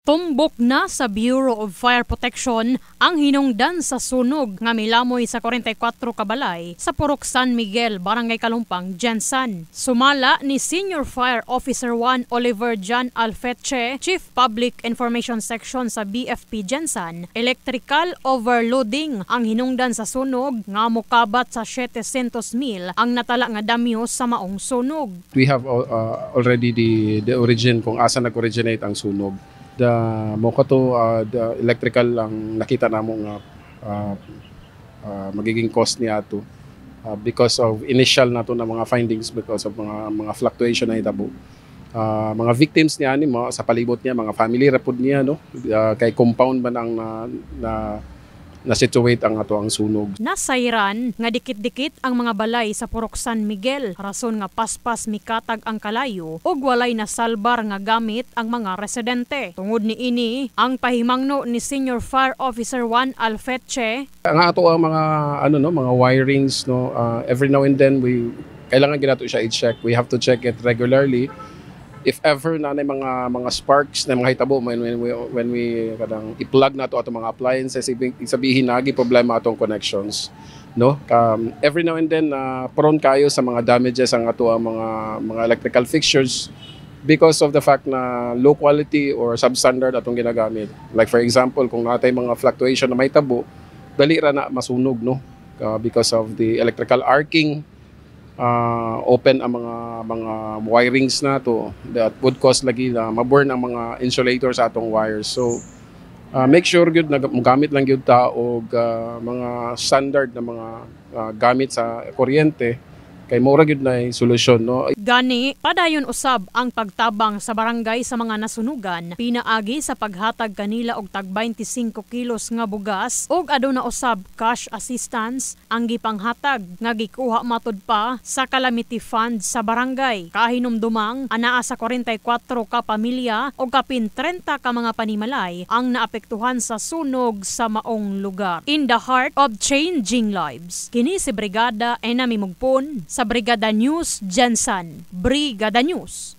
Tumbok na sa Bureau of Fire Protection ang hinungdan sa sunog nga milamoy sa 44 kabalay sa Purok San Miguel, Barangay Kalumpang, Jensan. Sumala ni Senior Fire Officer 1 Oliver John Alfeche, Chief Public Information Section sa BFP Jensan, electrical overloading ang hinungdan sa sunog nga mokabat sa 700,000 ang natala nga damyo sa maong sunog. We have already the origin kung asa nag-originate ang sunog. The electrical ang nakita namo nga magiging cause niya to because of initial nato na mga findings because of mga fluctuation na hitabo. Mga victims niya ni mo sa palibot niya, mga family report niya no, kay compound ba nang na-situate ang ato ang sunog. Nasayran nga dikit-dikit ang mga balay sa Purok San Miguel, rason nga paspas mikatag ang kalayo ug walay nasalbar nga gamit ang mga residente. Tungod ni ini, ang pahimangno ni Senior Fire Officer 1 Alfeche. Ang ato ang mga mga wirings no, every now and then kailangan ginato siya i-check. We have to check it regularly. If ever na mga sparks na mga hitabo when we kadang i-plug na to ato mga appliances, sabihin nagi problema atong connections no. Every now and then prone kayo sa mga damages ang ato ang mga electrical fixtures because of the fact na low quality or substandard atong ginagamit. Like for example, kung natay mga fluctuation na may tabo, dali ra na masunog no, because of the electrical arcing. Open ang mga wirings na to that would cause lagi na maburn ang mga insulators sa atong wires. So make sure gyud na gamit lang gyud ta og mga standard na mga gamit sa kuryente kay mura gyud na solusyon no. Gani padayon usab ang pagtabang sa barangay sa mga nasunugan, pinaagi sa paghatag kanila og tag 25 kilos nga bugas ug aduna usab cash assistance ang gipanghatag nga gikuha matud pa sa calamity fund sa barangay. Kahinumdumang anaa sa 44 ka pamilya ug kapin 30 ka mga panimalay ang naapektuhan sa sunog sa maong lugar. In the heart of changing lives, kini si Brigada Enami Mugpon sa Brigada News Jensan. Brigada News.